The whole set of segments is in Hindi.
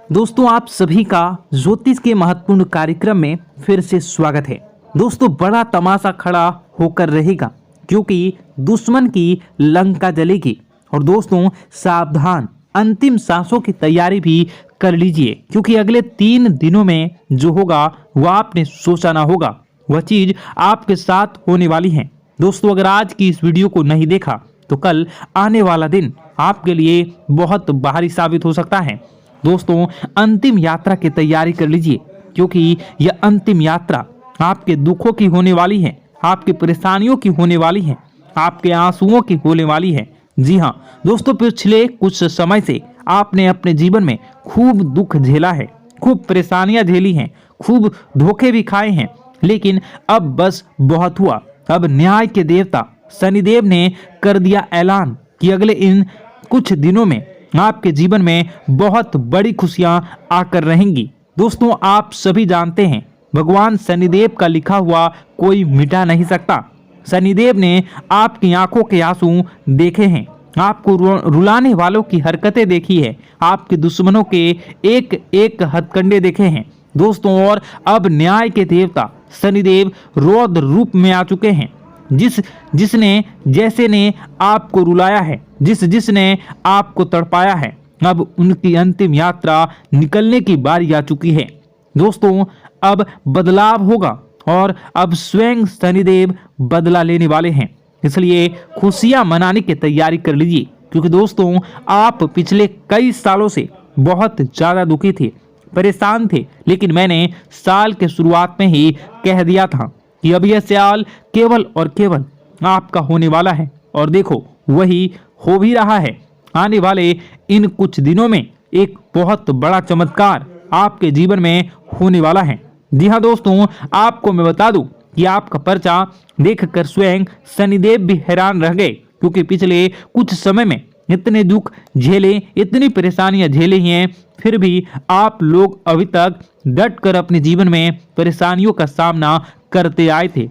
दोस्तों आप सभी का ज्योतिष के महत्वपूर्ण कार्यक्रम में फिर से स्वागत है। दोस्तों बड़ा तमाशा खड़ा होकर रहेगा क्योंकि दुश्मन की लंका जलेगी। और दोस्तों सावधान, अंतिम सांसों की तैयारी भी कर लीजिए क्योंकि अगले 3 दिनों में जो होगा वह आपने सोचा ना होगा, वह चीज आपके साथ होने वाली है। दोस्तों अगर आज की इस वीडियो को नहीं देखा तो कल आने वाला दिन आपके लिए बहुत भारी साबित हो सकता है। दोस्तों अंतिम यात्रा की तैयारी कर लीजिए क्योंकि यह अंतिम यात्रा आपके दुखों की होने वाली है, आपकी परेशानियों की होने वाली है, आपके आंसुओं की होने वाली है। जी हाँ दोस्तों, पिछले कुछ समय से आपने अपने जीवन में खूब दुख झेला है, खूब परेशानियां झेली हैं, खूब धोखे भी खाए हैं, लेकिन अब बस बहुत हुआ। अब न्याय के देवता शनिदेव ने कर दिया ऐलान कि अगले इन कुछ दिनों में आपके जीवन में बहुत बड़ी खुशियां आकर रहेंगी। दोस्तों आप सभी जानते हैं भगवान शनिदेव का लिखा हुआ कोई मिटा नहीं सकता। शनिदेव ने आपकी आंखों के आंसू देखे हैं, आपको रुलाने वालों की हरकतें देखी है, आपके दुश्मनों के एक एक हथकंडे देखे हैं। दोस्तों और अब न्याय के देवता शनिदेव रौद्र रूप में आ चुके हैं। जिसने जैसे ने आपको रुलाया है, जिसने आपको तड़पाया है, अब उनकी अंतिम यात्रा निकलने की बारी आ चुकी है। दोस्तों अब बदलाव होगा और अब स्वयं शनिदेव बदला लेने वाले हैं, इसलिए खुशियां मनाने की तैयारी कर लीजिए क्योंकि दोस्तों आप पिछले कई सालों से बहुत ज्यादा दुखी थे, परेशान थे, लेकिन मैंने साल के शुरुआत में ही कह दिया था कि अब यह साल केवल और केवल आपका होने वाला है और देखो वही हो भी रहा है। आने वाले इन कुछ दिनों में एक बहुत बड़ा चमत्कार आपके जीवन में होने वाला है। जी हाँ दोस्तों, आपको मैं बता दूं कि आपका पर्चा देखकर स्वयं शनिदेव भी हैरान रह गए क्योंकि पिछले कुछ समय में इतने दुख झेले, इतनी परेशानियां झेली हैं, फिर भी आप लोग अभी तक डट कर अपने जीवन में परेशानियों का सामना करते आए थे।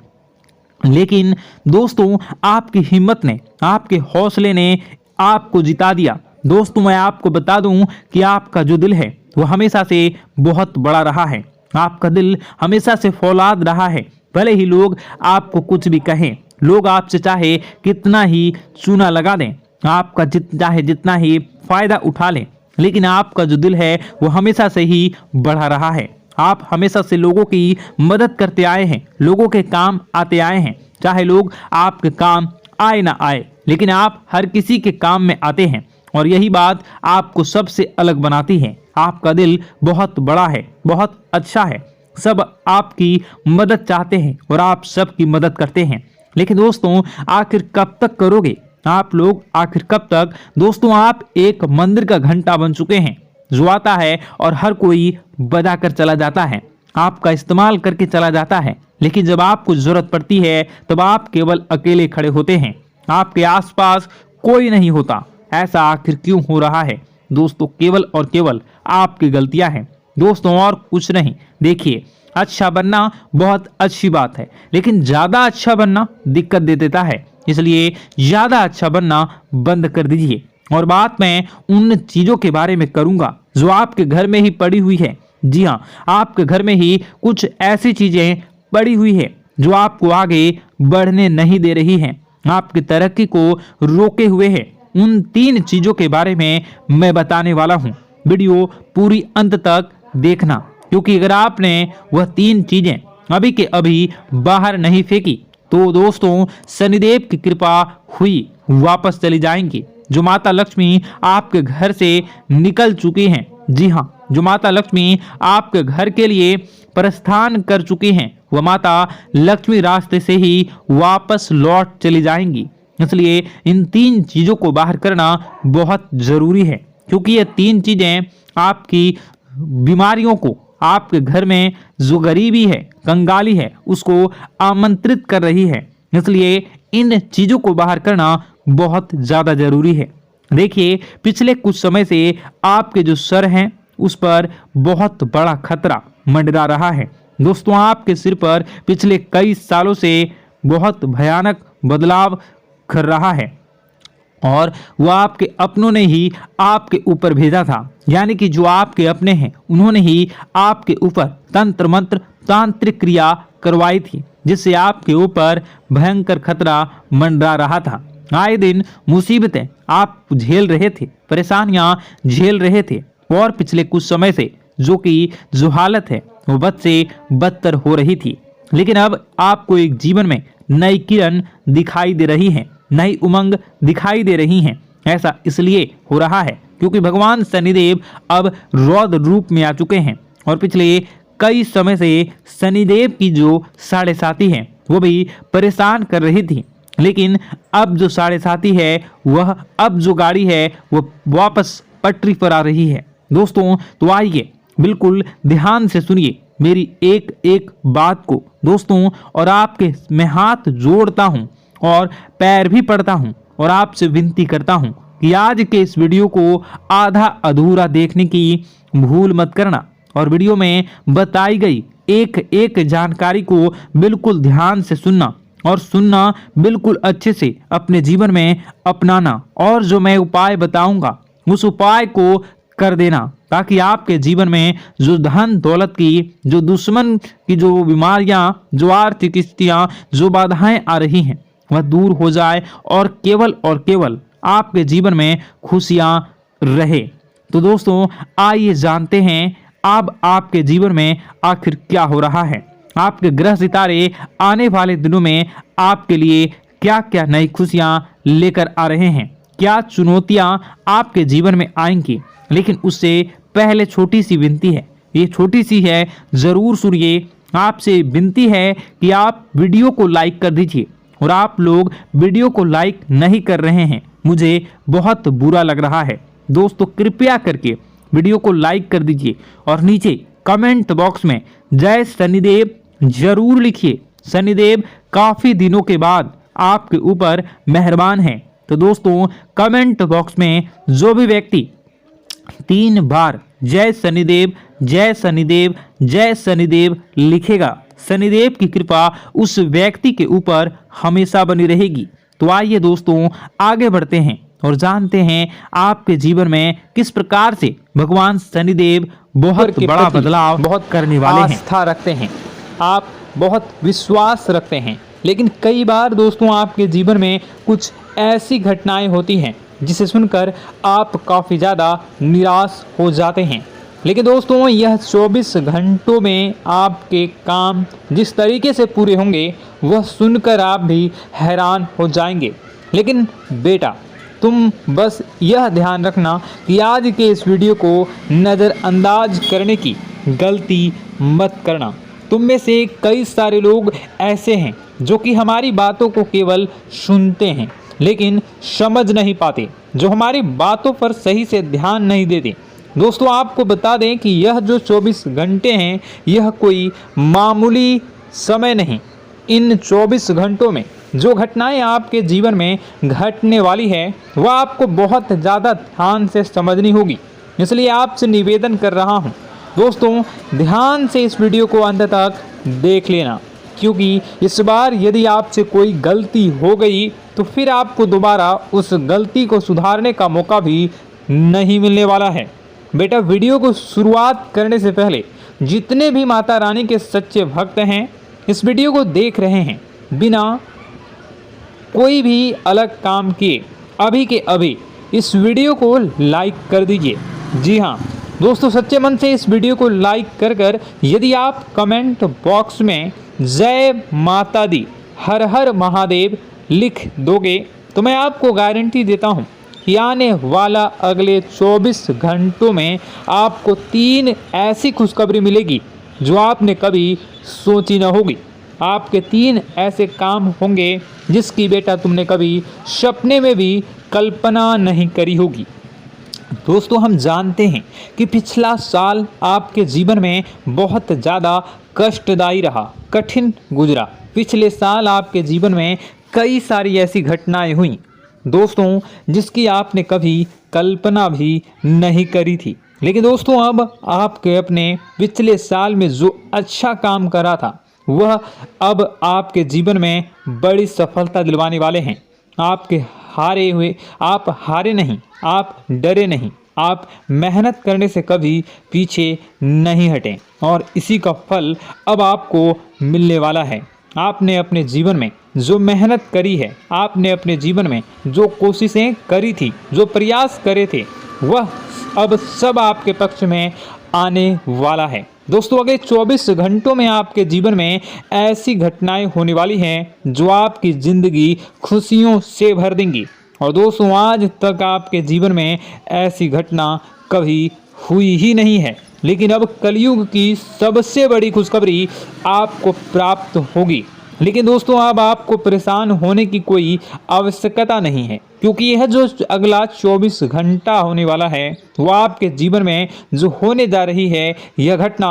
लेकिन दोस्तों आपकी हिम्मत ने, आपके हौसले ने आपको जिता दिया। दोस्तों मैं आपको बता दूं कि आपका जो दिल है वो हमेशा से बहुत बड़ा रहा है, आपका दिल हमेशा से फौलाद रहा है। भले ही लोग आपको कुछ भी कहें, लोग आपसे चाहे कितना ही चूना लगा दें, आपका चाहे जितना ही फायदा उठा लें, लेकिन आपका जो दिल है वो हमेशा से ही बढ़ा रहा है। आप हमेशा से लोगों की मदद करते आए हैं, लोगों के काम आते आए हैं, चाहे लोग आपके काम आए ना आए, लेकिन आप हर किसी के काम में आते हैं और यही बात आपको सबसे अलग बनाती है। आपका दिल बहुत बड़ा है, बहुत अच्छा है, सब आपकी मदद चाहते हैं और आप सबकी मदद करते हैं। लेकिन दोस्तों आखिर कब तक करोगे आप लोग, आखिर कब तक? दोस्तों आप एक मंदिर का घंटा बन चुके हैं जो आता है और हर कोई बजा कर चला जाता है, आपका इस्तेमाल करके चला जाता है, लेकिन जब आपको जरूरत पड़ती है तब आप केवल अकेले खड़े होते हैं, आपके आसपास कोई नहीं होता। ऐसा आखिर क्यों हो रहा है? दोस्तों केवल और केवल आपकी गलतियां हैं दोस्तों, और कुछ नहीं। देखिए अच्छा बनना बहुत अच्छी बात है, लेकिन ज्यादा अच्छा बनना दिक्कत दे देता है, इसलिए ज्यादा अच्छा बनना बंद कर दीजिए। और बात मैं उन चीजों के बारे में करूंगा जो आपके घर में ही पड़ी हुई है। जी हाँ, आपके घर में ही कुछ ऐसी चीजें पड़ी हुई है जो आपको आगे बढ़ने नहीं दे रही हैं, आपकी तरक्की को रोके हुए है। उन 3 चीजों के बारे में मैं बताने वाला हूँ, वीडियो पूरी अंत तक देखना क्योंकि अगर आपने वह 3 चीजें अभी के अभी बाहर नहीं फेंकी तो दोस्तों शनिदेव की कृपा हुई वापस चली जाएंगी। जो माता लक्ष्मी आपके घर से निकल चुकी हैं, जी हाँ, जो माता लक्ष्मी आपके घर के लिए प्रस्थान कर चुकी हैं, वह माता लक्ष्मी रास्ते से ही वापस लौट चली जाएंगी। इसलिए इन 3 चीजों को बाहर करना बहुत जरूरी है क्योंकि ये 3 चीजें आपकी बीमारियों को, आपके घर में जो गरीबी है, कंगाली है, उसको आमंत्रित कर रही है। इसलिए इन चीजों को बाहर करना बहुत ज्यादा जरूरी है। देखिए पिछले कुछ समय से आपके जो सर हैं उस पर बहुत बड़ा खतरा मंडरा रहा है। दोस्तों आपके सिर पर पिछले कई सालों से बहुत भयानक बदलाव कर रहा है। और वो आपके अपनों ने ही आपके ऊपर भेजा था, यानी कि जो आपके अपने हैं उन्होंने ही आपके ऊपर तंत्र मंत्र तांत्रिक क्रिया करवाई थी, जिससे आपके ऊपर भयंकर खतरा मंडरा रहा था। आए दिन मुसीबतें आप झेल रहे थे, परेशानियां झेल रहे थे, और पिछले कुछ समय से जो हालत है वो बद से बदतर हो रही थी। लेकिन अब आपको एक जीवन में नई किरण दिखाई दे रही है, नई उमंग दिखाई दे रही हैं। ऐसा इसलिए हो रहा है क्योंकि भगवान शनिदेव अब रौद्र रूप में आ चुके हैं, और पिछले कई समय से शनिदेव की जो साढ़े साथी है वो भी परेशान कर रही थी। लेकिन अब जो साढ़े साथी है वह, अब जो गाड़ी है वो वापस पटरी पर आ रही है। दोस्तों तो आइए बिल्कुल ध्यान से सुनिए मेरी एक एक बात को दोस्तों, और आपके मैं हाथ जोड़ता हूं और पैर भी पड़ता हूं और आपसे विनती करता हूं कि आज के इस वीडियो को आधा अधूरा देखने की भूल मत करना, और वीडियो में बताई गई एक एक जानकारी को बिल्कुल ध्यान से सुनना, और सुनना बिल्कुल अच्छे से अपने जीवन में अपनाना, और जो मैं उपाय बताऊंगा उस उपाय को कर देना, ताकि आपके जीवन में जो धन दौलत की, जो दुश्मन की जो बीमारियां, जो आर्थिक स्थितियां, जो बाधाएं आ रही हैं वह दूर हो जाए और केवल आपके जीवन में खुशियां रहे। तो दोस्तों आइए जानते हैं अब आपके जीवन में आखिर क्या हो रहा है। आपके ग्रह सितारे आने वाले दिनों में आपके लिए क्या क्या नई खुशियां लेकर आ रहे हैं, क्या चुनौतियां आपके जीवन में आएंगी। लेकिन उससे पहले छोटी सी विनती है, ये छोटी सी है, जरूर सुनिए। आपसे विनती है कि आप वीडियो को लाइक कर दीजिए, और आप लोग वीडियो को लाइक नहीं कर रहे हैं, मुझे बहुत बुरा लग रहा है। दोस्तों कृपया करके वीडियो को लाइक कर दीजिए और नीचे कमेंट बॉक्स में जय शनिदेव जरूर लिखिए। शनिदेव काफी दिनों के बाद आपके ऊपर मेहरबान हैं। तो दोस्तों कमेंट बॉक्स में जो भी व्यक्ति 3 बार जय शनिदेव जय शनिदेव जय शनिदेव लिखेगा, शनिदेव की कृपा उस व्यक्ति के ऊपर हमेशा बनी रहेगी। तो आइए दोस्तों आगे बढ़ते हैं और जानते हैं आपके जीवन में किस प्रकार से भगवान शनिदेव बहुत बड़ा बदलाव बहुत करने वाले हैं। आस्था रखते हैं, आप बहुत विश्वास रखते हैं, लेकिन कई बार दोस्तों आपके जीवन में कुछ ऐसी घटनाएं होती हैं जिसे सुनकर आप काफ़ी ज़्यादा निराश हो जाते हैं। लेकिन दोस्तों यह 24 घंटों में आपके काम जिस तरीके से पूरे होंगे वह सुनकर आप भी हैरान हो जाएंगे। लेकिन बेटा तुम बस यह ध्यान रखना कि आज के इस वीडियो को नज़रअंदाज करने की गलती मत करना। तुम में से कई सारे लोग ऐसे हैं जो कि हमारी बातों को केवल सुनते हैं लेकिन समझ नहीं पाते, जो हमारी बातों पर सही से ध्यान नहीं देते। दोस्तों आपको बता दें कि यह जो 24 घंटे हैं यह कोई मामूली समय नहीं। इन 24 घंटों में जो घटनाएं आपके जीवन में घटने वाली है वह आपको बहुत ज़्यादा ध्यान से समझनी होगी। इसलिए आपसे निवेदन कर रहा हूं दोस्तों ध्यान से इस वीडियो को अंत तक देख लेना, क्योंकि इस बार यदि आपसे कोई गलती हो गई तो फिर आपको दोबारा उस गलती को सुधारने का मौका भी नहीं मिलने वाला है। बेटा वीडियो को शुरुआत करने से पहले जितने भी माता रानी के सच्चे भक्त हैं इस वीडियो को देख रहे हैं बिना कोई भी अलग काम किए अभी के अभी इस वीडियो को लाइक कर दीजिए। जी हाँ दोस्तों सच्चे मन से इस वीडियो को लाइक कर यदि आप कमेंट बॉक्स में जय माता दी हर हर महादेव लिख दोगे तो मैं आपको गारंटी देता हूँ कि आने वाला अगले 24 घंटों में आपको 3 ऐसी खुशखबरी मिलेगी जो आपने कभी सोची न होगी। आपके 3 ऐसे काम होंगे जिसकी बेटा तुमने कभी सपने में भी कल्पना नहीं करी होगी। दोस्तों हम जानते हैं कि पिछला साल आपके जीवन में बहुत ज़्यादा कष्टदायी रहा, कठिन गुजरा। पिछले साल आपके जीवन में कई सारी ऐसी घटनाएं हुई दोस्तों जिसकी आपने कभी कल्पना भी नहीं करी थी। लेकिन दोस्तों अब आपके अपने पिछले साल में जो अच्छा काम करा था वह अब आपके जीवन में बड़ी सफलता दिलवाने वाले हैं। आपके आप हारे नहीं, आप डरे नहीं, आप मेहनत करने से कभी पीछे नहीं हटें और इसी का फल अब आपको मिलने वाला है। आपने अपने जीवन में जो मेहनत करी है, आपने अपने जीवन में जो कोशिशें करी थी, जो प्रयास करे थे, वह अब सब आपके पक्ष में आने वाला है। दोस्तों, अगले 24 घंटों में आपके जीवन में ऐसी घटनाएं होने वाली हैं जो आपकी ज़िंदगी खुशियों से भर देंगी। और दोस्तों, आज तक आपके जीवन में ऐसी घटना कभी हुई ही नहीं है, लेकिन अब कलयुग की सबसे बड़ी खुशखबरी आपको प्राप्त होगी। लेकिन दोस्तों, अब आपको परेशान होने की कोई आवश्यकता नहीं है, क्योंकि यह जो अगला 24 घंटा होने वाला है वो आपके जीवन में जो होने जा रही है, यह घटना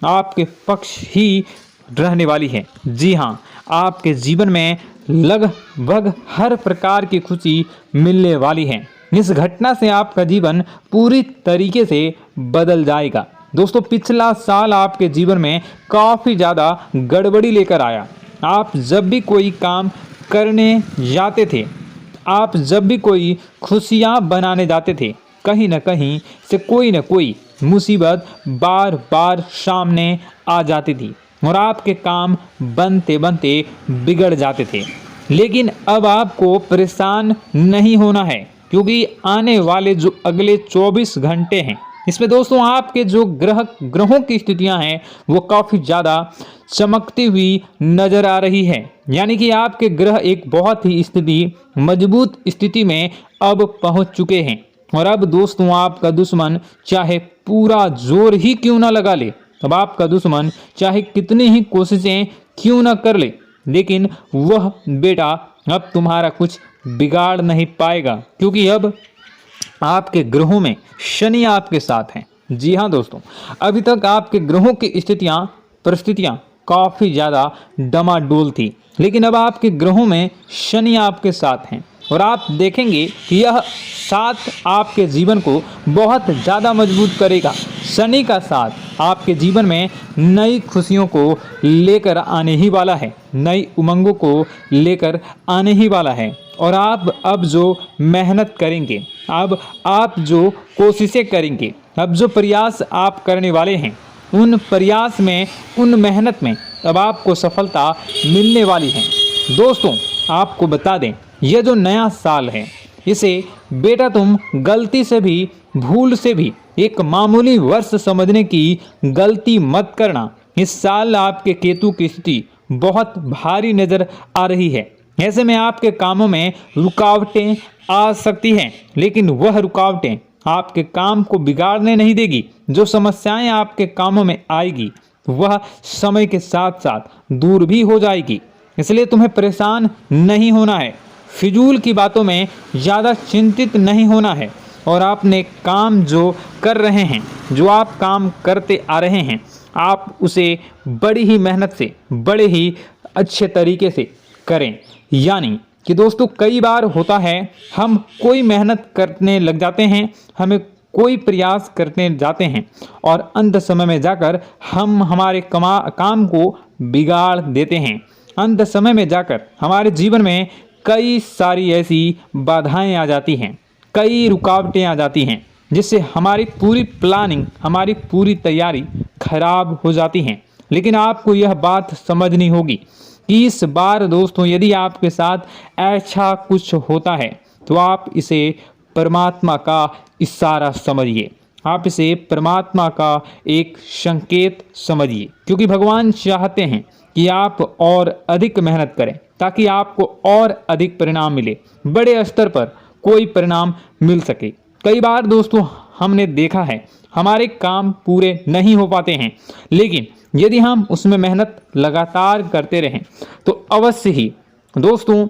आपके पक्ष ही रहने वाली है। जी हाँ, आपके जीवन में लगभग हर प्रकार की खुशी मिलने वाली है। इस घटना से आपका जीवन पूरी तरीके से बदल जाएगा। दोस्तों, पिछला साल आपके जीवन में काफ़ी ज़्यादा गड़बड़ी लेकर आया। आप जब भी कोई काम करने जाते थे, आप जब भी कोई खुशियाँ बनाने जाते थे, कहीं न कहीं से कोई न कोई मुसीबत बार बार सामने आ जाती थी और आपके काम बनते बनते बिगड़ जाते थे। लेकिन अब आपको परेशान नहीं होना है, क्योंकि आने वाले जो अगले 24 घंटे हैं, इसमें दोस्तों आपके जो ग्रहों की स्थितियां हैं वो काफ़ी ज़्यादा चमकती हुई नज़र आ रही है। यानी कि आपके ग्रह एक बहुत ही मजबूत स्थिति में अब पहुंच चुके हैं। और अब दोस्तों, आपका दुश्मन चाहे पूरा जोर ही क्यों ना लगा ले, अब आपका दुश्मन चाहे कितनी ही कोशिशें क्यों ना कर ले, लेकिन वह बेटा अब तुम्हारा कुछ बिगाड़ नहीं पाएगा, क्योंकि अब आपके ग्रहों में शनि आपके साथ हैं। जी हाँ दोस्तों, अभी तक आपके ग्रहों की परिस्थितियाँ काफ़ी ज़्यादा डमाडोल थी, लेकिन अब आपके ग्रहों में शनि आपके साथ हैं और आप देखेंगे कि यह साथ आपके जीवन को बहुत ज़्यादा मजबूत करेगा। शनि का साथ आपके जीवन में नई खुशियों को लेकर आने ही वाला है, नई उमंगों को लेकर आने ही वाला है। और आप अब जो मेहनत करेंगे, अब आप जो कोशिशें करेंगे, अब जो प्रयास आप करने वाले हैं, उन प्रयास में, उन मेहनत में अब आपको सफलता मिलने वाली है। दोस्तों, आपको बता दें, यह जो नया साल है, इसे बेटा तुम गलती से भी, भूल से भी एक मामूली वर्ष समझने की गलती मत करना। इस साल आपके केतु की स्थिति बहुत भारी नज़र आ रही है। ऐसे में आपके कामों में रुकावटें आ सकती हैं, लेकिन वह रुकावटें आपके काम को बिगाड़ने नहीं देगी। जो समस्याएं आपके कामों में आएगी वह समय के साथ साथ दूर भी हो जाएगी। इसलिए तुम्हें परेशान नहीं होना है, फिजूल की बातों में ज़्यादा चिंतित नहीं होना है। और आपने काम जो कर रहे हैं, जो आप काम करते आ रहे हैं, आप उसे बड़ी ही मेहनत से, बड़े ही अच्छे तरीके से करें। यानी कि दोस्तों, कई बार होता है हम कोई मेहनत करने लग जाते हैं, हमें कोई प्रयास करने जाते हैं और अंत समय में जाकर हम हमारे काम को बिगाड़ देते हैं। अंत समय में जाकर हमारे जीवन में कई सारी ऐसी बाधाएं आ जाती हैं, कई रुकावटें आ जाती हैं, जिससे हमारी पूरी प्लानिंग, हमारी पूरी तैयारी खराब हो जाती हैं। लेकिन आपको यह बात समझनी होगी कि इस बार दोस्तों, यदि आपके साथ ऐसा कुछ होता है तो आप इसे परमात्मा का इशारा समझिए, आप इसे परमात्मा का एक संकेत समझिए, क्योंकि भगवान चाहते हैं कि आप और अधिक मेहनत करें ताकि आपको और अधिक परिणाम मिले, बड़े स्तर पर कोई परिणाम मिल सके। कई बार दोस्तों, हमने देखा है हमारे काम पूरे नहीं हो पाते हैं, लेकिन यदि हम उसमें मेहनत लगातार करते रहें तो अवश्य ही दोस्तों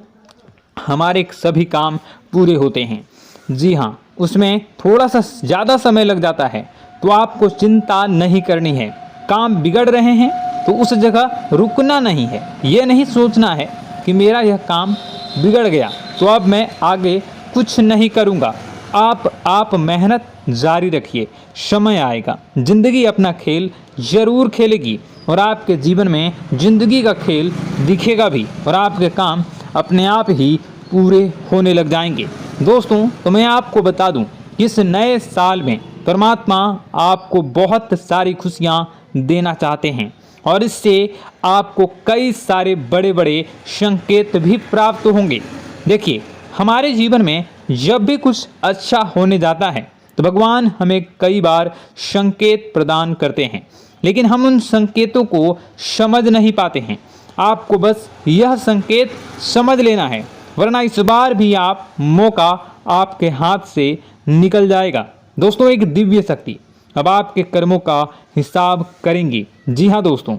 हमारे सभी काम पूरे होते हैं। जी हाँ, उसमें थोड़ा सा ज़्यादा समय लग जाता है तो आपको चिंता नहीं करनी है। काम बिगड़ रहे हैं तो उस जगह रुकना नहीं है, ये नहीं सोचना है कि मेरा यह काम बिगड़ गया तो अब मैं आगे कुछ नहीं करूँगा। आप मेहनत जारी रखिए, समय आएगा, ज़िंदगी अपना खेल ज़रूर खेलेगी और आपके जीवन में ज़िंदगी का खेल दिखेगा भी और आपके काम अपने आप ही पूरे होने लग जाएंगे। दोस्तों, तो मैं आपको बता दूं कि इस नए साल में परमात्मा आपको बहुत सारी खुशियां देना चाहते हैं और इससे आपको कई सारे बड़े बड़े संकेत भी प्राप्त होंगे। देखिए, हमारे जीवन में जब भी कुछ अच्छा होने जाता है तो भगवान हमें कई बार संकेत प्रदान करते हैं, लेकिन हम उन संकेतों को समझ नहीं पाते हैं। आपको बस यह संकेत समझ लेना है, वरना इस बार भी आप मौका आपके हाथ से निकल जाएगा। दोस्तों, एक दिव्य शक्ति अब आपके कर्मों का हिसाब करेंगी। जी हाँ दोस्तों,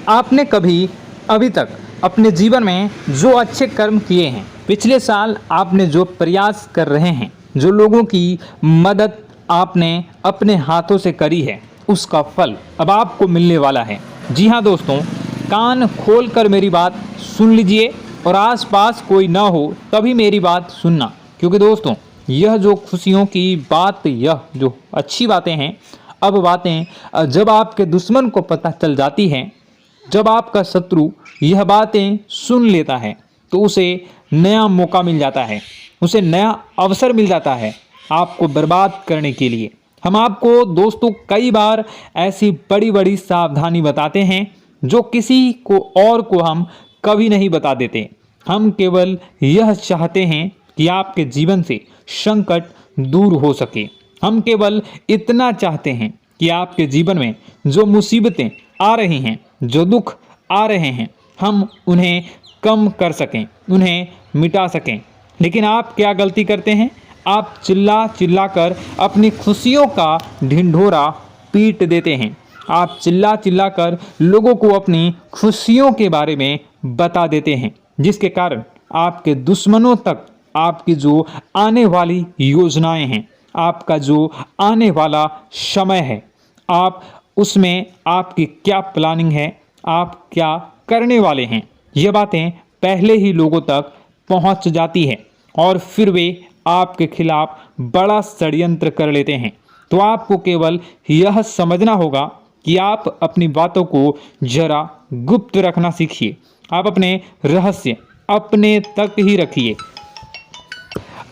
आपने कभी अभी तक अपने जीवन में जो अच्छे कर्म किए हैं, पिछले साल आपने जो प्रयास कर रहे हैं, जो लोगों की मदद आपने अपने हाथों से करी है, उसका फल अब आपको मिलने वाला है। जी हाँ दोस्तों, कान खोलकर मेरी बात सुन लीजिए और आसपास कोई ना हो तभी मेरी बात सुनना, क्योंकि दोस्तों यह जो खुशियों की बात, यह जो अच्छी बातें हैं, अब बातें जब आपके दुश्मन को पता चल जाती हैं, जब आपका शत्रु यह बातें सुन लेता है तो उसे नया मौका मिल जाता है, उसे नया अवसर मिल जाता है आपको बर्बाद करने के लिए। हम आपको दोस्तों कई बार ऐसी बड़ी बड़ी सावधानी बताते हैं जो किसी को और को हम कभी नहीं बता देते। हम केवल यह चाहते हैं कि आपके जीवन से संकट दूर हो सके। हम केवल इतना चाहते हैं कि आपके जीवन में जो मुसीबतें आ रही हैं, जो दुख आ रहे हैं, हम उन्हें कम कर सकें, उन्हें मिटा सकें। लेकिन आप क्या गलती करते हैं? आप चिल्ला चिल्ला कर अपनी खुशियों का ढिंढोरा पीट देते हैं। आप चिल्ला चिल्ला कर लोगों को अपनी खुशियों के बारे में बता देते हैं, जिसके कारण आपके दुश्मनों तक आपकी जो आने वाली योजनाएं हैं, आपका जो आने वाला समय है, आप उसमें आपकी क्या प्लानिंग है, आप क्या करने वाले हैं, ये बातें पहले ही लोगों तक पहुंच जाती है और फिर वे आपके खिलाफ बड़ा षड्यंत्र कर लेते हैं। तो आपको केवल यह समझना होगा कि आप अपनी बातों को जरा गुप्त रखना सीखिए। आप अपने रहस्य अपने तक ही रखिए।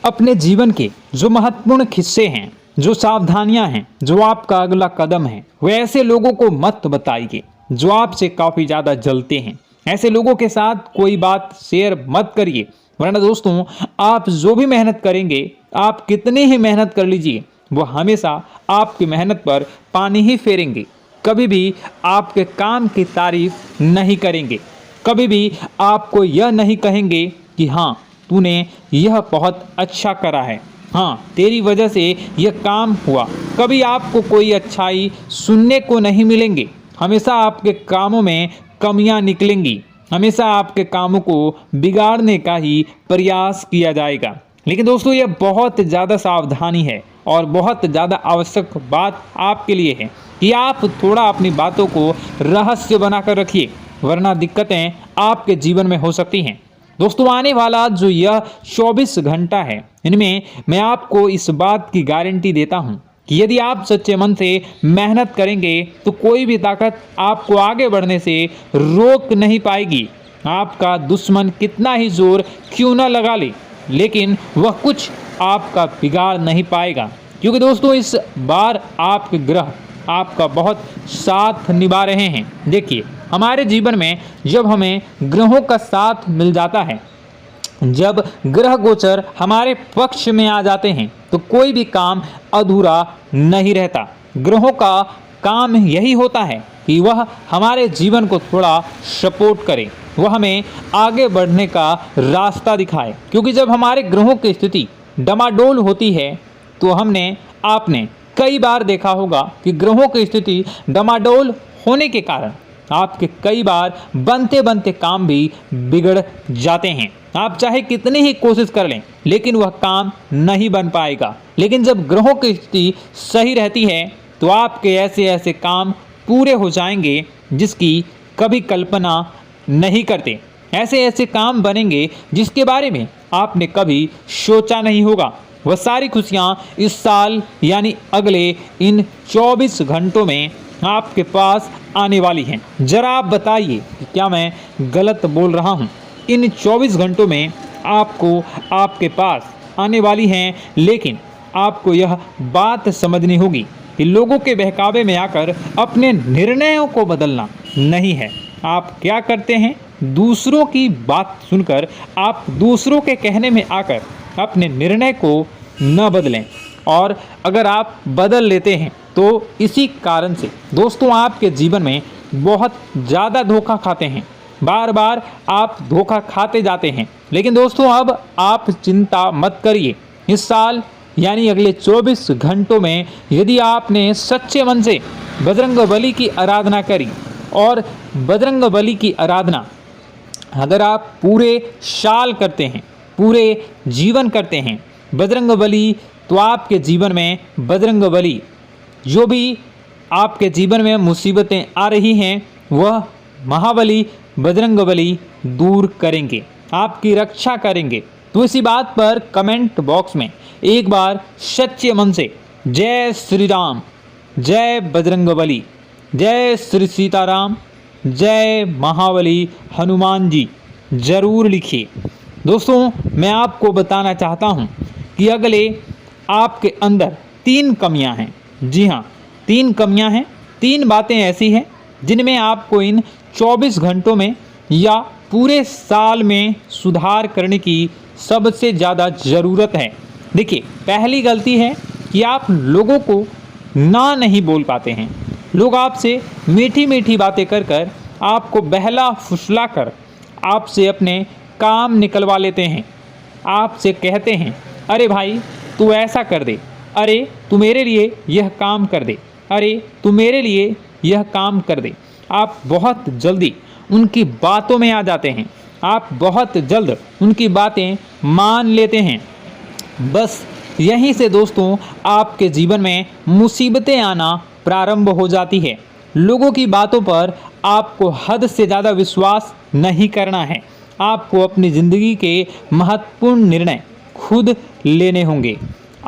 अपने जीवन के जो महत्वपूर्ण किस्से हैं, जो सावधानियां हैं, जो आपका अगला कदम है, वे ऐसे लोगों को मत बताइए जो आपसे काफ़ी ज़्यादा जलते हैं। ऐसे लोगों के साथ कोई बात शेयर मत करिए, वरना दोस्तों आप जो भी मेहनत करेंगे, आप कितनी ही मेहनत कर लीजिए, वो हमेशा आपकी मेहनत पर पानी ही फेरेंगे। कभी भी आपके काम की तारीफ नहीं करेंगे, कभी भी आपको यह नहीं कहेंगे कि हाँ तूने यह बहुत अच्छा करा है, हाँ तेरी वजह से यह काम हुआ। कभी आपको कोई अच्छाई सुनने को नहीं मिलेंगे। हमेशा आपके कामों में कमियां निकलेंगी, हमेशा आपके कामों को बिगाड़ने का ही प्रयास किया जाएगा। लेकिन दोस्तों यह बहुत ज़्यादा सावधानी है और बहुत ज़्यादा आवश्यक बात आपके लिए है कि आप थोड़ा अपनी बातों को रहस्य बनाकर रखिए, वरना दिक्कतें आपके जीवन में हो सकती हैं। दोस्तों आने वाला जो यह 24 घंटा है, इनमें मैं आपको इस बात की गारंटी देता हूँ कि यदि आप सच्चे मन से मेहनत करेंगे तो कोई भी ताकत आपको आगे बढ़ने से रोक नहीं पाएगी। आपका दुश्मन कितना ही जोर क्यों न लगा ले, लेकिन वह कुछ आपका बिगाड़ नहीं पाएगा, क्योंकि दोस्तों इस बार आपके ग्रह आपका बहुत साथ निभा रहे हैं। देखिए, हमारे जीवन में जब हमें ग्रहों का साथ मिल जाता है, जब ग्रह गोचर हमारे पक्ष में आ जाते हैं, तो कोई भी काम अधूरा नहीं रहता। ग्रहों का काम यही होता है कि वह हमारे जीवन को थोड़ा सपोर्ट करे, वह हमें आगे बढ़ने का रास्ता दिखाए। क्योंकि जब हमारे ग्रहों की स्थिति डमाडोल होती है तो आपने कई बार देखा होगा कि ग्रहों की स्थिति डमाडोल होने के कारण आपके कई बार बनते बनते काम भी बिगड़ जाते हैं। आप चाहे कितनी ही कोशिश कर लें, लेकिन वह काम नहीं बन पाएगा। लेकिन जब ग्रहों की स्थिति सही रहती है तो आपके ऐसे ऐसे काम पूरे हो जाएंगे जिसकी कभी कल्पना नहीं करते। ऐसे ऐसे काम बनेंगे जिसके बारे में आपने कभी सोचा नहीं होगा। वह सारी खुशियाँ इस साल यानी अगले इन 24 घंटों में आपके पास आने वाली हैं। जरा आप बताइए कि क्या मैं गलत बोल रहा हूँ? इन 24 घंटों में आपको आपके पास आने वाली हैं, लेकिन आपको यह बात समझनी होगी कि लोगों के बहकावे में आकर अपने निर्णयों को बदलना नहीं है। आप क्या करते हैं, दूसरों की बात सुनकर आप दूसरों के कहने में आकर अपने निर्णय को न बदलें, और अगर आप बदल लेते हैं तो इसी कारण से दोस्तों आपके जीवन में बहुत ज़्यादा धोखा खाते हैं, बार बार आप धोखा खाते जाते हैं। लेकिन दोस्तों अब आप चिंता मत करिए, इस साल यानी अगले 24 घंटों में यदि आपने सच्चे मन से बजरंगबली की आराधना करी, और बजरंगबली की आराधना अगर आप पूरे साल करते हैं, पूरे जीवन करते हैं बजरंगबली, तो आपके जीवन में बजरंगबली जो भी आपके जीवन में मुसीबतें आ रही हैं वह महाबली बजरंगबली दूर करेंगे, आपकी रक्षा करेंगे। तो इसी बात पर कमेंट बॉक्स में एक बार सच्चे मन से जय श्री राम, जय बजरंगबली, जय श्री सीताराम, जय महाबली हनुमान जी जरूर लिखिए। दोस्तों मैं आपको बताना चाहता हूं कि अगले आपके अंदर 3 कमियां हैं। जी हाँ, 3 कमियां हैं, 3 बातें ऐसी हैं जिनमें आपको इन 24 घंटों में या पूरे साल में सुधार करने की सबसे ज़्यादा ज़रूरत है। देखिए, पहली गलती है कि आप लोगों को ना नहीं बोल पाते हैं। लोग आपसे मीठी मीठी बातें कर कर आपको बहला फुसला कर आपसे अपने काम निकलवा लेते हैं। आपसे कहते हैं, अरे भाई तू ऐसा कर दे, अरे तू मेरे लिए यह काम कर दे, अरे तू मेरे लिए यह काम कर दे। आप बहुत जल्दी उनकी बातों में आ जाते हैं, आप बहुत जल्द उनकी बातें मान लेते हैं। बस यहीं से दोस्तों आपके जीवन में मुसीबतें आना प्रारंभ हो जाती है। लोगों की बातों पर आपको हद से ज़्यादा विश्वास नहीं करना है। आपको अपनी ज़िंदगी के महत्वपूर्ण निर्णय खुद लेने होंगे।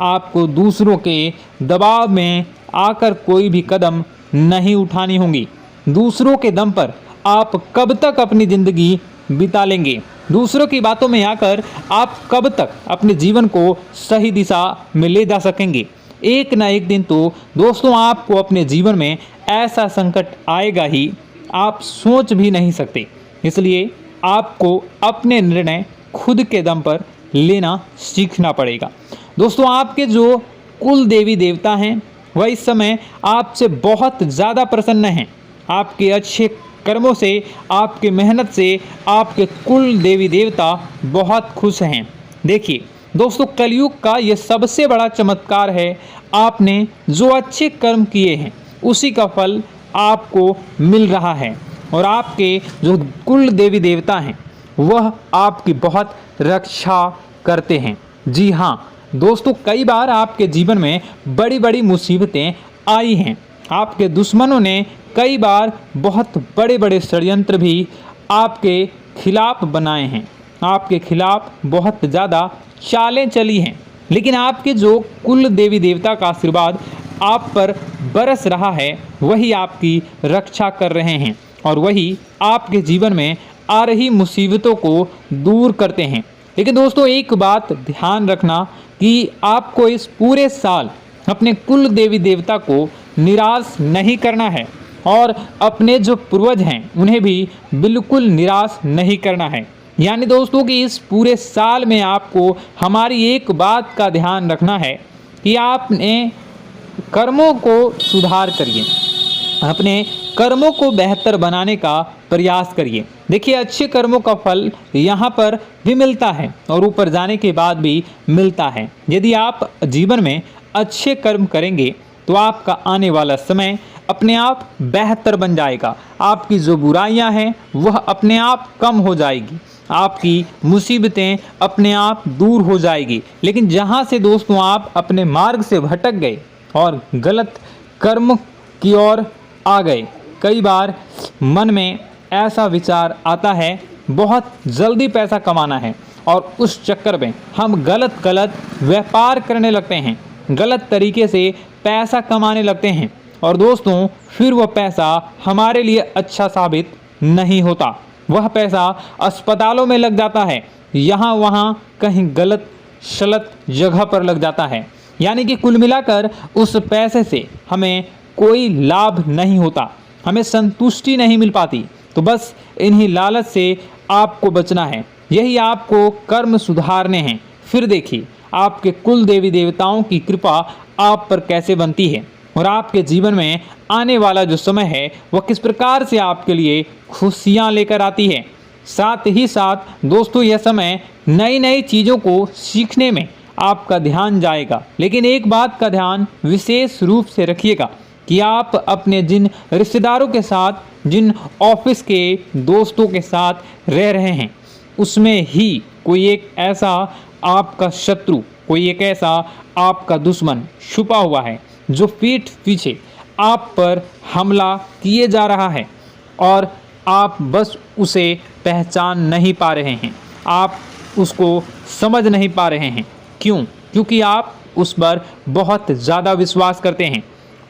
आपको दूसरों के दबाव में आकर कोई भी कदम नहीं उठानी होंगी। दूसरों के दम पर आप कब तक अपनी ज़िंदगी बिता लेंगे? दूसरों की बातों में आकर आप कब तक अपने जीवन को सही दिशा में ले जा सकेंगे? एक ना एक दिन तो दोस्तों आपको अपने जीवन में ऐसा संकट आएगा ही, आप सोच भी नहीं सकते। इसलिए आपको अपने निर्णय खुद के दम पर लेना सीखना पड़ेगा। दोस्तों आपके जो कुल देवी देवता हैं वह इस समय आपसे बहुत ज़्यादा प्रसन्न हैं। आपके अच्छे कर्मों से, आपके मेहनत से आपके कुल देवी देवता बहुत खुश हैं। देखिए दोस्तों, कलयुग का ये सबसे बड़ा चमत्कार है, आपने जो अच्छे कर्म किए हैं उसी का फल आपको मिल रहा है, और आपके जो कुल देवी देवता हैं वह आपकी बहुत रक्षा करते हैं। जी हाँ दोस्तों, कई बार आपके जीवन में बड़ी बड़ी मुसीबतें आई हैं। आपके दुश्मनों ने कई बार बहुत बड़े बड़े षड्यंत्र भी आपके खिलाफ बनाए हैं, आपके खिलाफ बहुत ज़्यादा चालें चली हैं, लेकिन आपके जो कुल देवी देवता का आशीर्वाद आप पर बरस रहा है वही आपकी रक्षा कर रहे हैं, और वही आपके जीवन में आ रही मुसीबतों को दूर करते हैं। लेकिन दोस्तों एक बात ध्यान रखना कि आपको इस पूरे साल अपने कुल देवी देवता को निराश नहीं करना है, और अपने जो पूर्वज हैं उन्हें भी बिल्कुल निराश नहीं करना है। यानी दोस्तों कि इस पूरे साल में आपको हमारी एक बात का ध्यान रखना है कि आपने कर्मों को सुधार करिए, अपने कर्मों को बेहतर बनाने का प्रयास करिए। देखिए अच्छे कर्मों का फल यहाँ पर भी मिलता है और ऊपर जाने के बाद भी मिलता है। यदि आप जीवन में अच्छे कर्म करेंगे तो आपका आने वाला समय अपने आप बेहतर बन जाएगा। आपकी जो बुराइयां हैं वह अपने आप कम हो जाएगी, आपकी मुसीबतें अपने आप दूर हो जाएगी। लेकिन जहां से दोस्तों आप अपने मार्ग से भटक गए और गलत कर्म की ओर आ गए, कई बार मन में ऐसा विचार आता है बहुत जल्दी पैसा कमाना है, और उस चक्कर में हम गलत व्यापार करने लगते हैं, गलत तरीके से पैसा कमाने लगते हैं, और दोस्तों फिर वह पैसा हमारे लिए अच्छा साबित नहीं होता, वह पैसा अस्पतालों में लग जाता है, यहाँ वहाँ कहीं गलत शलत जगह पर लग जाता है। यानी कि कुल मिलाकर उस पैसे से हमें कोई लाभ नहीं होता, हमें संतुष्टि नहीं मिल पाती। तो बस इन्हीं लालच से आपको बचना है, यही आपको कर्म सुधारने हैं। फिर देखिए आपके कुल देवी देवताओं की कृपा आप पर कैसे बनती है और आपके जीवन में आने वाला जो समय है वह किस प्रकार से आपके लिए खुशियाँ लेकर आती है। साथ ही साथ दोस्तों यह समय नई नई चीज़ों को सीखने में आपका ध्यान जाएगा, लेकिन एक बात का ध्यान विशेष रूप से रखिएगा कि आप अपने जिन रिश्तेदारों के साथ, जिन ऑफिस के दोस्तों के साथ रह रहे हैं, उसमें ही कोई एक ऐसा आपका शत्रु, कोई एक ऐसा आपका दुश्मन छुपा हुआ है जो पीठ पीछे आप पर हमला किए जा रहा है और आप बस उसे पहचान नहीं पा रहे हैं, आप उसको समझ नहीं पा रहे हैं। क्यों? क्योंकि आप उस पर बहुत ज़्यादा विश्वास करते हैं,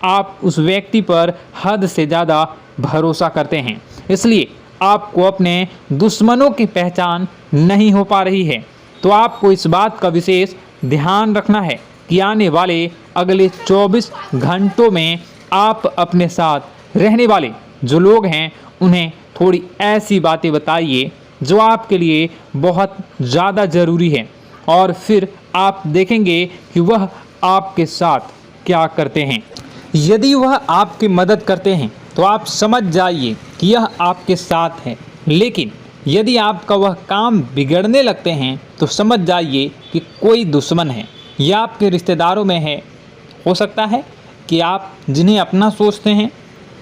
आप उस व्यक्ति पर हद से ज़्यादा भरोसा करते हैं, इसलिए आपको अपने दुश्मनों की पहचान नहीं हो पा रही है। तो आपको इस बात का विशेष ध्यान रखना है कि आने वाले अगले 24 घंटों में आप अपने साथ रहने वाले जो लोग हैं उन्हें थोड़ी ऐसी बातें बताइए जो आपके लिए बहुत ज़्यादा ज़रूरी है, और फिर आप देखेंगे कि वह आपके साथ क्या करते हैं। यदि वह आपकी मदद करते हैं तो आप समझ जाइए कि यह आपके साथ है, लेकिन यदि आपका वह काम बिगड़ने लगते हैं तो समझ जाइए कि कोई दुश्मन है या आपके रिश्तेदारों में है। हो सकता है कि आप जिन्हें अपना सोचते हैं,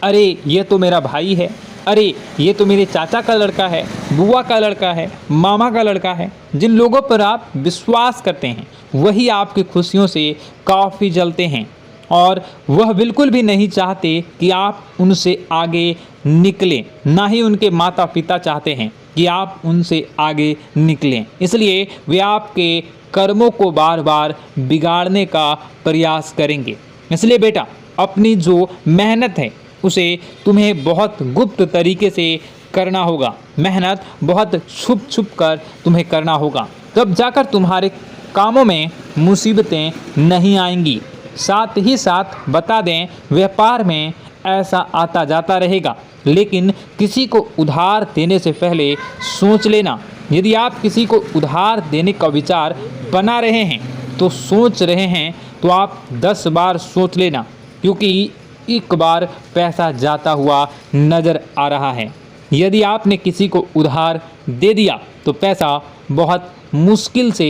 अरे ये तो मेरा भाई है, अरे ये तो मेरे चाचा का लड़का है, बुआ का लड़का है, मामा का लड़का है, जिन लोगों पर आप विश्वास करते हैं वही आपकी खुशियों से काफ़ी जलते हैं और वह बिल्कुल भी नहीं चाहते कि आप उनसे आगे निकलें, ना ही उनके माता पिता चाहते हैं कि आप उनसे आगे निकलें। इसलिए वे आपके कर्मों को बार बार बिगाड़ने का प्रयास करेंगे। इसलिए बेटा अपनी जो मेहनत है उसे तुम्हें बहुत गुप्त तरीके से करना होगा, मेहनत बहुत छुप छुप कर तुम्हें करना होगा, तब जाकर तुम्हारे कामों में मुसीबतें नहीं आएंगी। साथ ही साथ बता दें, व्यापार में ऐसा आता जाता रहेगा, लेकिन किसी को उधार देने से पहले सोच लेना। यदि आप किसी को उधार देने का विचार बना रहे हैं तो सोच रहे हैं तो आप 10 बार सोच लेना, क्योंकि एक बार पैसा जाता हुआ नज़र आ रहा है। यदि आपने किसी को उधार दे दिया तो पैसा बहुत मुश्किल से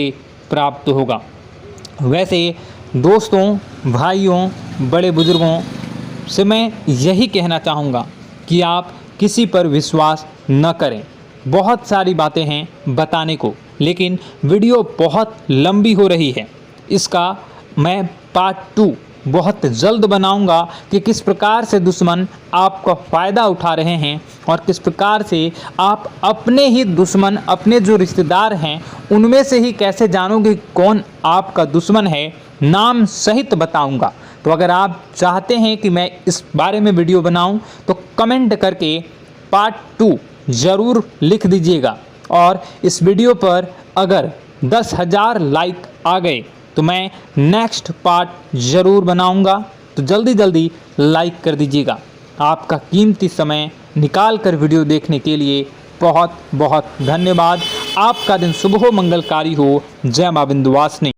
प्राप्त होगा। वैसे दोस्तों, भाइयों, बड़े बुजुर्गों से मैं यही कहना चाहूँगा कि आप किसी पर विश्वास न करें। बहुत सारी बातें हैं बताने को, लेकिन वीडियो बहुत लंबी हो रही है। इसका मैं पार्ट 2 बहुत जल्द बनाऊंगा कि किस प्रकार से दुश्मन आपका फ़ायदा उठा रहे हैं और किस प्रकार से आप अपने ही दुश्मन, अपने जो रिश्तेदार हैं उनमें से ही कैसे जानोगे कौन आपका दुश्मन है, नाम सहित बताऊंगा। तो अगर आप चाहते हैं कि मैं इस बारे में वीडियो बनाऊं तो कमेंट करके पार्ट 2 ज़रूर लिख दीजिएगा, और इस वीडियो पर अगर 10,000 लाइक आ गए तो मैं नेक्स्ट पार्ट ज़रूर बनाऊंगा। तो जल्दी जल्दी लाइक कर दीजिएगा। आपका कीमती समय निकाल कर वीडियो देखने के लिए बहुत बहुत धन्यवाद। आपका दिन शुभ हो, मंगलकारी हो। जय मां विंध्यवासिनी।